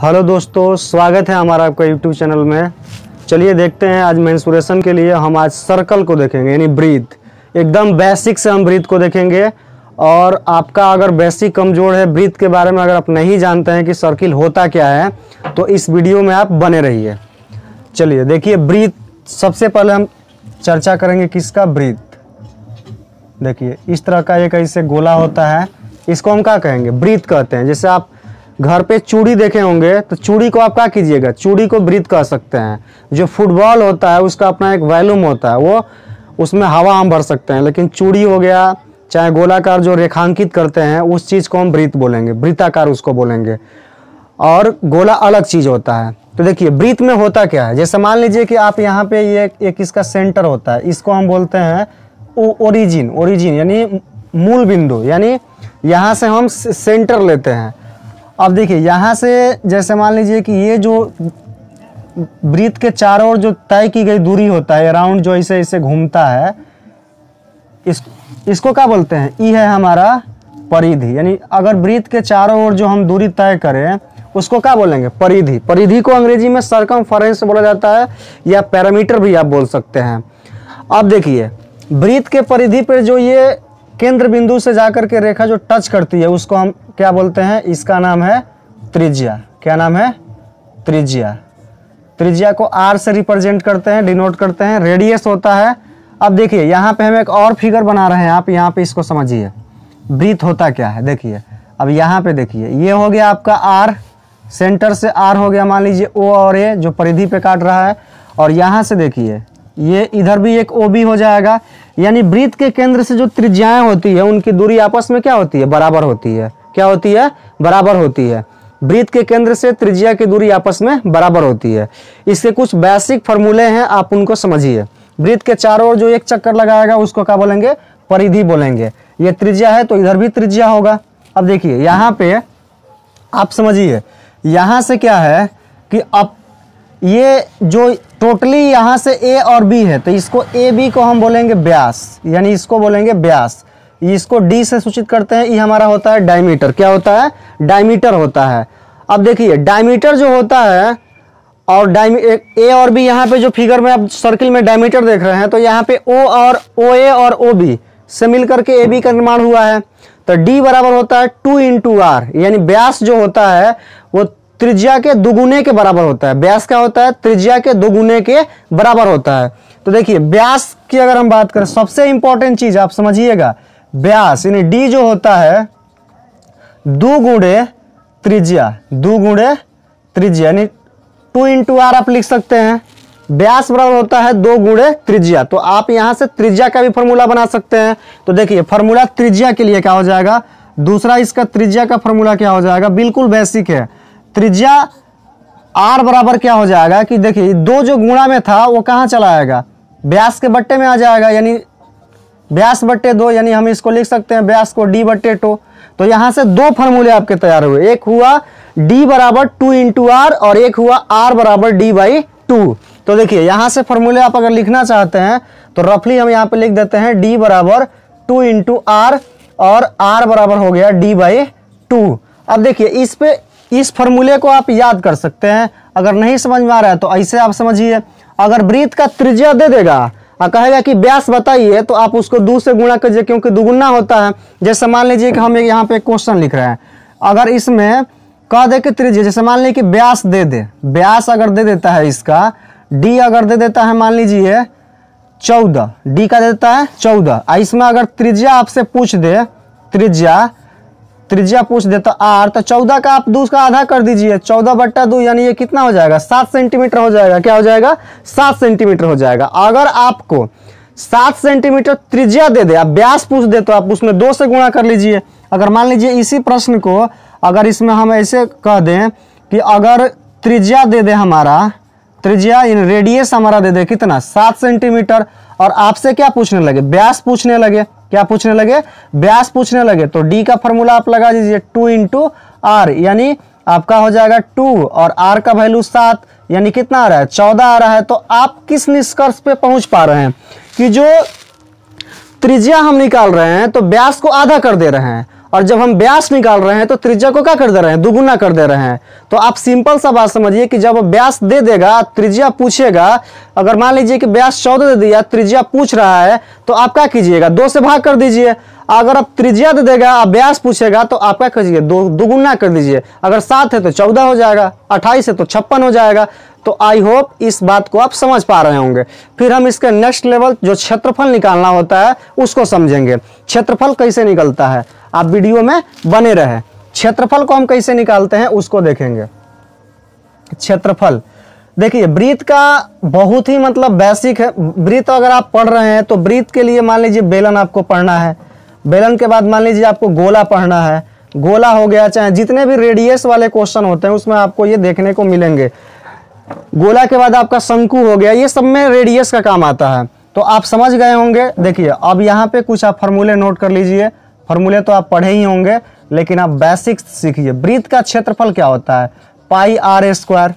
Hello दोस्तों, स्वागत है हमारा आपका यूट्यूब चैनल में। चलिए देखते हैं आज मेंस्ट्रुएशन के लिए हम आज सर्कल को देखेंगे, यानी ब्रीथ। एकदम बेसिक से हम ब्रीथ को देखेंगे। और आपका अगर बेसिक कमज़ोर है ब्रीथ के बारे में, अगर आप नहीं जानते हैं कि सर्किल होता क्या है, तो इस वीडियो में आप बने रहिए। चलिए देखिए, ब्रीथ सबसे पहले हम चर्चा करेंगे किसका, ब्रीथ। देखिए इस तरह का एक ऐसे गोला होता है, इसको हम क्या कहेंगे, ब्रीथ कहते हैं। जैसे आप घर पे चूड़ी देखे होंगे तो चूड़ी को आप क्या कीजिएगा, चूड़ी को ब्रीथ कह सकते हैं। जो फुटबॉल होता है उसका अपना एक वॉल्यूम होता है, वो उसमें हवा हम भर सकते हैं। लेकिन चूड़ी हो गया, चाहे गोलाकार जो रेखांकित करते हैं, उस चीज़ को हम ब्रीथ बोलेंगे, ब्रीथाकार उसको बोलेंगे। और गोला अलग चीज़ होता है। तो देखिए ब्रीथ में होता क्या है, जैसे मान लीजिए कि आप यहाँ पे ये एक इसका सेंटर होता है, इसको हम बोलते हैं ओरिजिन यानी मूल बिंदु, यानी यहाँ से हम सेंटर लेते हैं। अब देखिए यहाँ से जैसे मान लीजिए कि ये जो ब्रीथ के चारों ओर जो तय की गई दूरी होता है, अराउंड जो ऐसे ऐसे घूमता है, इसको क्या बोलते हैं, ई है हमारा परिधि। यानी अगर ब्रीथ के चारों ओर जो हम दूरी तय करें उसको क्या बोलेंगे, परिधि। परिधि को अंग्रेजी में सर्कमफेरेंस बोला जाता है, या पैरामीटर भी आप बोल सकते हैं। अब देखिए ब्रीथ के परिधि पर जो ये केंद्र बिंदु से जाकर के रेखा जो टच करती है, उसको हम क्या बोलते हैं, इसका नाम है त्रिज्या। क्या नाम है, त्रिज्या। त्रिज्या को आर से रिप्रेजेंट करते हैं, डिनोट करते हैं। रेडियस होता है। अब देखिए यहाँ पे हम एक और फिगर बना रहे हैं, आप यहाँ पे इसको समझिए, ब्रीथ होता क्या है। देखिए अब यहाँ पे देखिए, ये हो गया आपका आर, सेंटर से आर हो गया मान लीजिए ओ और ए जो परिधि पे काट रहा है। और यहाँ से देखिए ये इधर भी एक ओ बी हो जाएगा। यानी ब्रीथ के केंद्र से जो त्रिज्याएं होती है उनकी दूरी आपस में क्या होती है, बराबर होती है। क्या होती है, बराबर होती है। ब्रीथ के केंद्र से त्रिज्या की दूरी आपस में बराबर होती है। इसके कुछ बेसिक फार्मूले हैं, आप उनको समझिए। ब्रीथ के चारों ओर जो एक चक्कर लगाएगा उसको क्या बोलेंगे, परिधि बोलेंगे। ये त्रिज्या है तो इधर भी त्रिज्या होगा। अब देखिए यहाँ पे आप समझिए, यहाँ से क्या है कि अब ये जो टोटली यहाँ से ए और बी है, तो इसको ए बी को हम बोलेंगे व्यास, यानी इसको बोलेंगे व्यास। इसको डी से सूचित करते हैं। ये हमारा होता है डायमीटर। क्या होता है, डायमीटर होता है। अब देखिए डायमीटर जो होता है, और ए और बी, यहाँ पे जो फिगर में आप सर्किल में डायमीटर देख रहे हैं, तो यहाँ पे ओ और ओ ए और ओ बी से मिलकर के ए बी का निर्माण हुआ है। तो डी बराबर होता है 2 × आर, यानी व्यास जो होता है वो त्रिज्या के दुगुने के बराबर होता है। व्यास क्या होता है, त्रिज्या के दुगुने के बराबर होता है। तो देखिए व्यास की अगर हम बात करें, सबसे इंपॉर्टेंट चीज आप समझिएगा, व्यास यानी डी जो होता है 2 × त्रिज्या, 2 × त्रिज्या, यानी 2 × आर आप लिख सकते हैं। व्यास बराबर होता है 2 × त्रिज्या। तो आप यहां से त्रिज्या का भी फॉर्मूला बना सकते हैं। तो देखिए फॉर्मूला त्रिज्या के लिए क्या हो जाएगा, दूसरा इसका त्रिज्या का फॉर्मूला क्या हो जाएगा, बिल्कुल बेसिक है। त्रिज्या आर बराबर क्या हो जाएगा कि देखिए 2 जो गुणा में था वो कहाँ चला आएगा, व्यास के बट्टे में आ जाएगा, यानी व्यास बट्टे 2, यानी हम इसको लिख सकते हैं व्यास को डी बट्टे 2। तो यहाँ से 2 फार्मूले आपके तैयार हुए, एक हुआ डी बराबर 2 × आर और एक हुआ आर बराबर डी/2। तो देखिए यहाँ से फार्मूले आप अगर लिखना चाहते हैं तो रफली हम यहाँ पे लिख देते हैं डी बराबर 2 × आर और आर बराबर हो गया डी/2। अब देखिए इस फार्मूले को आप याद कर सकते हैं। अगर नहीं समझ में आ रहा है तो ऐसे आप समझिए, अगर ब्रीथ का त्रिज्या दे देगा और कहेगा कि व्यास बताइए, तो आप उसको 2 से गुणा कीजिए, क्योंकि दुगुना होता है। जैसे मान लीजिए कि हम यहाँ पे एक क्वेश्चन लिख रहे हैं, अगर इसमें कह दे कि त्रिज्या, जैसे मान लीजिए कि व्यास दे दे, व्यास अगर दे देता है इसका, डी अगर दे देता है मान लीजिए 14, डी का दे देता है 14, इसमें अगर त्रिज्या आपसे पूछ दे, त्रिज्या पूछ दे तो आर, तो 14 का आप 2 का आधा कर दीजिए, 14/2, यानी ये कितना हो जाएगा, 7 सेंटीमीटर हो जाएगा। क्या हो जाएगा, 7 सेंटीमीटर हो जाएगा। अगर आपको 7 सेंटीमीटर त्रिज्या दे दे, आप व्यास पूछ दे, तो आप उसमें 2 से गुणा कर लीजिए। अगर मान लीजिए इसी प्रश्न को अगर इसमें हम ऐसे कह दें कि अगर त्रिज्या दे दे हमारा, त्रिज्या इन रेडियस हमारा दे दे कितना, 7 सेंटीमीटर, और आपसे क्या पूछने लगे, व्यास पूछने लगे। क्या पूछने लगे, व्यास पूछने लगे, तो डी का फॉर्मूला आप लगा दीजिए 2 × आर, यानी आपका हो जाएगा 2 और आर का वैल्यू 7, यानी कितना आ रहा है, 14 आ रहा है। तो आप किस निष्कर्ष पे पहुंच पा रहे हैं कि जो त्रिज्या हम निकाल रहे हैं तो व्यास को आधा कर दे रहे हैं, और जब हम व्यास निकाल रहे हैं तो त्रिज्या को क्या कर दे रहे हैं, दुगुना कर दे रहे हैं। तो आप सिंपल सा बात समझिए कि जब व्यास दे देगा, त्रिज्या पूछेगा, अगर मान लीजिए कि व्यास 14 दे दिया, त्रिज्या पूछ रहा है, तो आप क्या कीजिएगा, 2 से भाग कर दीजिए। अगर आप त्रिज्या दे देगा, आप व्यास पूछेगा, तो आप क्या कीजिए, दुगुना कर दीजिए। अगर 7 है तो 14 हो जाएगा, 28 है तो 56 हो जाएगा। तो आई होप इस बात को आप समझ पा रहे होंगे। फिर हम इसके नेक्स्ट लेवल जो क्षेत्रफल निकालना होता है उसको समझेंगे। क्षेत्रफल कैसे निकलता है, आप वीडियो में बने रहे। क्षेत्रफल को हम कैसे निकालते हैं उसको देखेंगे। क्षेत्रफल देखिए, वृत्त का बहुत ही मतलब बेसिक है। वृत्त अगर आप पढ़ रहे हैं तो वृत्त के लिए मान लीजिए बेलन आपको पढ़ना है, बेलन के बाद मान लीजिए आपको गोला पढ़ना है। गोला हो गया, चाहे जितने भी रेडियस वाले क्वेश्चन होते हैं उसमें आपको ये देखने को मिलेंगे। गोला के बाद आपका शंकु हो गया, ये सब में रेडियस का काम आता है। तो आप समझ गए होंगे। देखिए अब यहाँ पे कुछ आप फार्मूले नोट कर लीजिए। फार्मूले तो आप पढ़े ही होंगे, लेकिन आप बेसिक सीखिए। वृत्त का क्षेत्रफल क्या होता है, पाई आर स्क्वायर।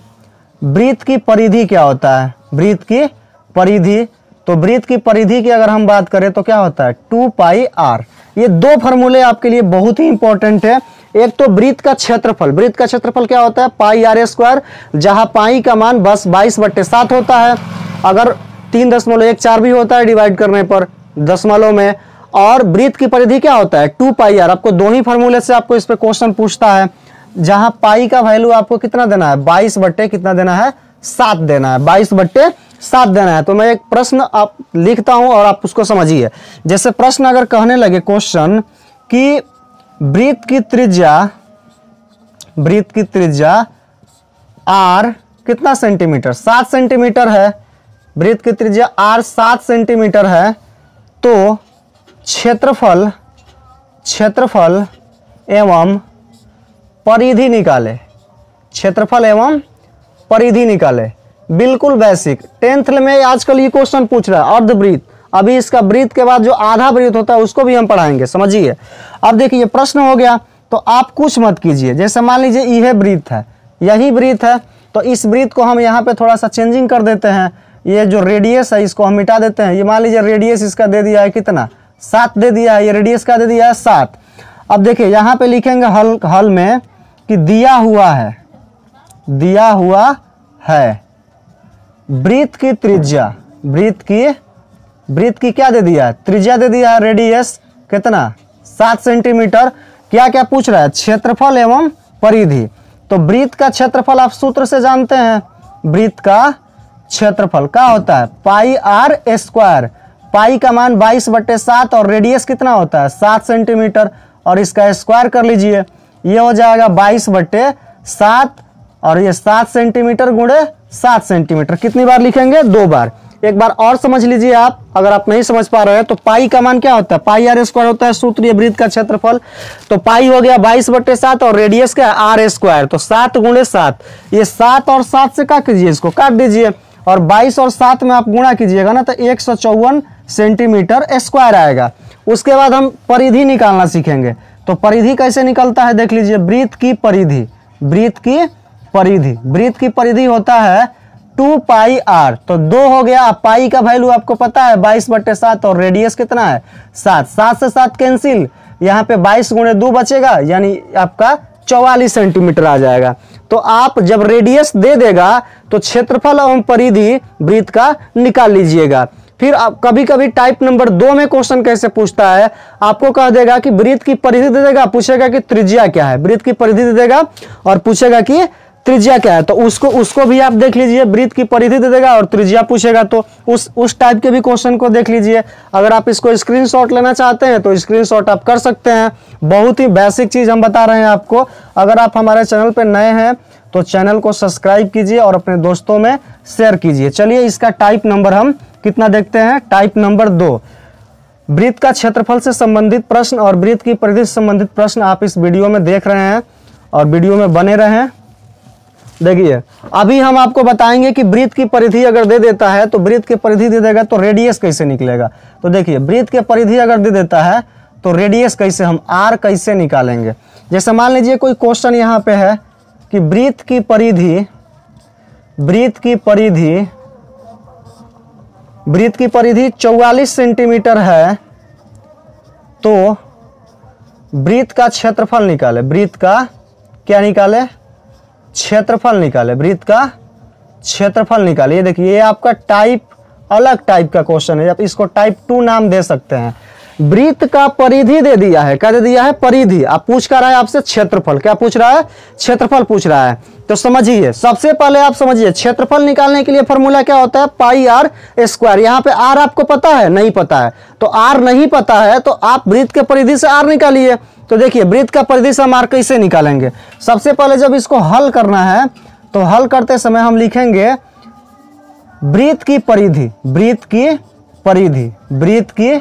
वृत्त की परिधि क्या होता है, वृत्त की परिधि। तो वृत्त की परिधि की अगर हम बात करें तो क्या होता है, 2 पाई आर। ये 2 फार्मूले आपके लिए बहुत ही इंपॉर्टेंट है। एक तो वृत्त का क्षेत्रफल, वृत्त का क्षेत्रफल क्या होता है, पाई आर स्क्वायर, जहां पाई का मान बस 22/7 होता है। अगर 3.14 भी होता है डिवाइड करने पर दशमलव में। और वृत्त की परिधि क्या होता है, 2 पाई आर। आपको दोनों ही फार्मूले से आपको इस पे क्वेश्चन पूछता है, जहां पाई का वैल्यू आपको कितना देना है, 22 कितना देना है, 7 देना है, 22/7 देना है। तो मैं एक प्रश्न आप लिखता हूं और आप उसको समझिए। जैसे प्रश्न अगर कहने लगे क्वेश्चन कि वृत्त की त्रिज्या आर कितना सेंटीमीटर, 7 सेंटीमीटर है। वृत्त की त्रिज्या आर 7 सेंटीमीटर है। तो क्षेत्रफल एवं परिधि निकाले, क्षेत्रफल एवं परिधि निकाले। बिल्कुल बेसिक, 10th में आजकल ये क्वेश्चन पूछ रहा है। अर्धवृत्त, अभी इसका वृत्त के बाद जो आधा वृत्त होता है उसको भी हम पढ़ाएंगे, समझिए। अब देखिए प्रश्न हो गया, तो आप कुछ मत कीजिए। जैसे मान लीजिए यह वृत्त है, यही वृत्त है, तो इस वृत्त को हम यहाँ पे थोड़ा सा चेंजिंग कर देते हैं। ये जो रेडियस है इसको हम मिटा देते हैं। ये मान लीजिए रेडियस इसका दे दिया है कितना, 7 दे दिया है। ये रेडियस का दे दिया है 7। अब देखिए यहाँ पे लिखेंगे हल में कि दिया हुआ है वृत्त की त्रिज्या, वृत्त की क्या दे दिया है, त्रिज्या दे दिया है, रेडियस कितना 7 सेंटीमीटर। क्या क्या पूछ रहा है, क्षेत्रफल एवं परिधि। तो वृत्त का क्षेत्रफल आप सूत्र से जानते हैं। वृत्त का क्षेत्रफल क्या होता है, पाई आर स्क्वायर। पाई का मान 22/7 और रेडियस कितना होता है, 7 सेंटीमीटर। और इसका स्क्वायर कर लीजिए, ये हो जाएगा 22/7 और ये 7 सेंटीमीटर गुणे 7 सेंटीमीटर। कितनी बार लिखेंगे, 2 बार। एक बार और समझ लीजिए आप, अगर आप नहीं समझ पा रहे हैं तो पाई का मान क्या होता है, पाई आर स्क्वायर होता है सूत्र, ये वृत्त का क्षेत्रफल। तो पाई हो गया 22/7 और रेडियस क्या है, आर स्क्वायर। तो 7 गुणे 7, ये 7 और 7 से क्या कीजिए, इसको काट दीजिए। और 22 और 7 में आप गुणा कीजिएगा ना, तो 154 सेंटीमीटर स्क्वायर आएगा। उसके बाद हम परिधि निकालना सीखेंगे। तो परिधि कैसे निकलता है देख लीजिए। वृत्त की परिधि होता है 2 पाई आर। तो 2 हो गया। पाई का वैल्यू आपको पता है 22/7 और रेडियस कितना है 7। 7 से 7 कैंसिल, यहाँ पे 22 गुणे 2 बचेगा, यानी आपका 44 सेंटीमीटर आ जाएगा। तो आप जब रेडियस दे देगा तो क्षेत्रफल एवं परिधि वृत्त का निकाल लीजिएगा। फिर आप कभी कभी टाइप नंबर 2 में क्वेश्चन कैसे पूछता है, आपको कह देगा कि वृत्त की परिधि दे देगा, पूछेगा कि त्रिज्या क्या है। वृत्त की परिधि दे देगा और पूछेगा कि त्रिज्या क्या है। तो उसको भी आप देख लीजिए। वृत्त की परिधि दे देगा और त्रिज्या पूछेगा, तो उस टाइप के भी क्वेश्चन को देख लीजिए। अगर आप इसको स्क्रीनशॉट लेना चाहते हैं तो स्क्रीनशॉट आप कर सकते हैं। बहुत ही बेसिक चीज हम बता रहे हैं आपको। अगर आप हमारे चैनल पर नए हैं तो चैनल को सब्सक्राइब कीजिए और अपने दोस्तों में शेयर कीजिए। चलिए इसका टाइप नंबर हम कितना देखते हैं। टाइप नंबर 2, वृत्त का क्षेत्रफल से संबंधित प्रश्न और वृत्त की परिधि से संबंधित प्रश्न आप इस वीडियो में देख रहे हैं और वीडियो में बने रहें। देखिए अभी हम आपको बताएंगे कि वृत्त की परिधि अगर दे देता है तो वृत्त की परिधि दे देगा तो रेडियस कैसे निकलेगा। तो देखिए वृत्त की परिधि अगर दे देता है तो रेडियस कैसे, हम आर कैसे निकालेंगे। जैसे मान लीजिए कोई क्वेश्चन यहाँ पे है कि वृत्त की परिधि 44 सेंटीमीटर है, तो वृत्त का क्षेत्रफल निकाले, वृत्त का क्या निकाले, क्षेत्रफल निकाले, वृत्त का क्षेत्रफल निकाले। ये देखिए ये आपका टाइप अलग टाइप का क्वेश्चन है, आप इसको टाइप 2 नाम दे सकते हैं। वृत्त का परिधि दे दिया है, क्या दे दिया है, परिधि। आप पूछ कर रहा है आपसे क्षेत्रफल, क्या पूछ रहा है, क्षेत्रफल पूछ रहा है। तो समझिए, सबसे पहले आप समझिए क्षेत्रफल निकालने के लिए फॉर्मूला क्या होता है, पाई आर स्क्वायर। यहाँ पे आर आपको पता है, नहीं पता है, तो आर नहीं पता है तो आप वृत्त के परिधि से आर निकालिए। तो देखिए वृत्त का परिधि से हम आर कैसे निकालेंगे। सबसे पहले जब इसको हल करना है तो हल करते समय हम लिखेंगे वृत्त की परिधि, वृत्त की परिधि, वृत्त की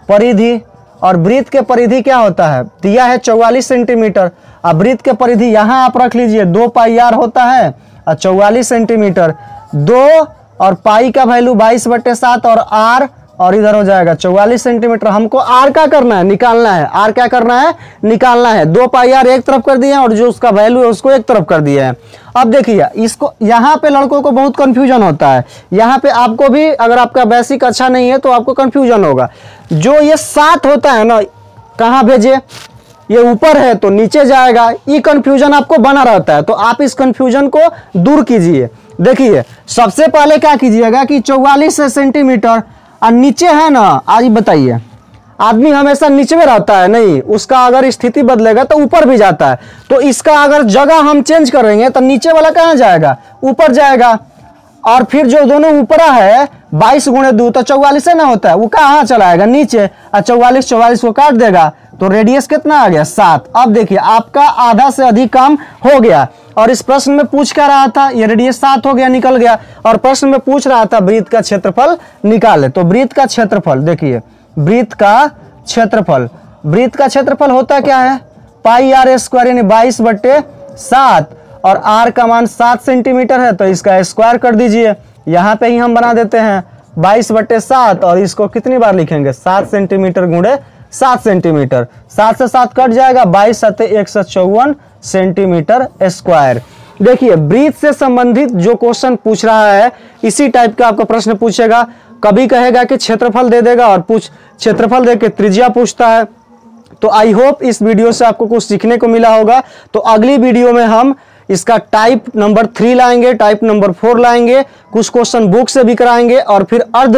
परिधि। और वृत्त के परिधि क्या होता है, दिया है 44 सेंटीमीटर। अब वृत्त के परिधि यहाँ आप रख लीजिए 2 पाई आर होता है और 44 सेंटीमीटर। 2 और पाई का वैल्यू 22/7 और आर और इधर हो जाएगा 44 सेंटीमीटर। हमको आर क्या करना है, निकालना है। आर क्या करना है, निकालना है। 2 पाई आर एक तरफ कर दिए और जो उसका वैल्यू है उसको एक तरफ कर दिया है। अब देखिए इसको, यहाँ पे लड़कों को बहुत कंफ्यूजन होता है। यहाँ पे आपको भी, अगर आपका बेसिक अच्छा नहीं है तो आपको कंफ्यूजन होगा। जो ये 7 होता है ना, कहाँ भेजे, ये ऊपर है तो नीचे जाएगा, ये कंफ्यूजन आपको बना रहता है। तो आप इस कंफ्यूजन को दूर कीजिए। देखिए सबसे पहले क्या कीजिएगा कि 44 सेंटीमीटर और नीचे है ना, आज बताइए आदमी हमेशा नीचे में रहता है नहीं, उसका अगर स्थिति बदलेगा तो ऊपर भी जाता है। तो इसका अगर जगह हम चेंज करेंगे तो नीचे वाला कहाँ जाएगा, ऊपर जाएगा। और फिर जो दोनों ऊपरा है 22 × 2 तो 44 है ना होता है, वो कहाँ चला आएगा, नीचे। और 44 को काट देगा तो रेडियस कितना आ गया, 7। अब देखिए आपका आधा से अधिक काम हो गया। और इस प्रश्न में पूछ क्या रहा था, ये रेडियस 7 हो गया, निकल गया। और प्रश्न में पूछ रहा था वृत्त का क्षेत्रफल निकाले। तो वृत्त का क्षेत्रफल देखिए, वृत्त का क्षेत्रफल, वृत्त का क्षेत्रफल होता क्या है, पाई आर स्क्वायर यानी 22/7 और आर का मान 7 सेंटीमीटर है तो इसका स्क्वायर कर दीजिए। यहाँ पे ही हम बना देते हैं 22/7 और इसको कितनी बार लिखेंगे, 7 सेंटीमीटर गुणे 7 सेंटीमीटर। 7 से 7 कट जाएगा, 22 × 7 = 154 सेंटीमीटर स्क्वायर। देखिए वृत्त से संबंधित जो क्वेश्चन पूछ रहा है इसी टाइप का आपका प्रश्न पूछेगा। कभी कहेगा कि क्षेत्रफल दे देगा और क्षेत्रफल दे के त्रिज्या पूछता है। तो आई होप इस वीडियो से आपको कुछ सीखने को मिला होगा। तो अगली वीडियो में हम इसका टाइप नंबर 3 लाएंगे, टाइप नंबर 4 लाएंगे, कुछ क्वेश्चन बुक से भी कराएंगे और फिर अर्ध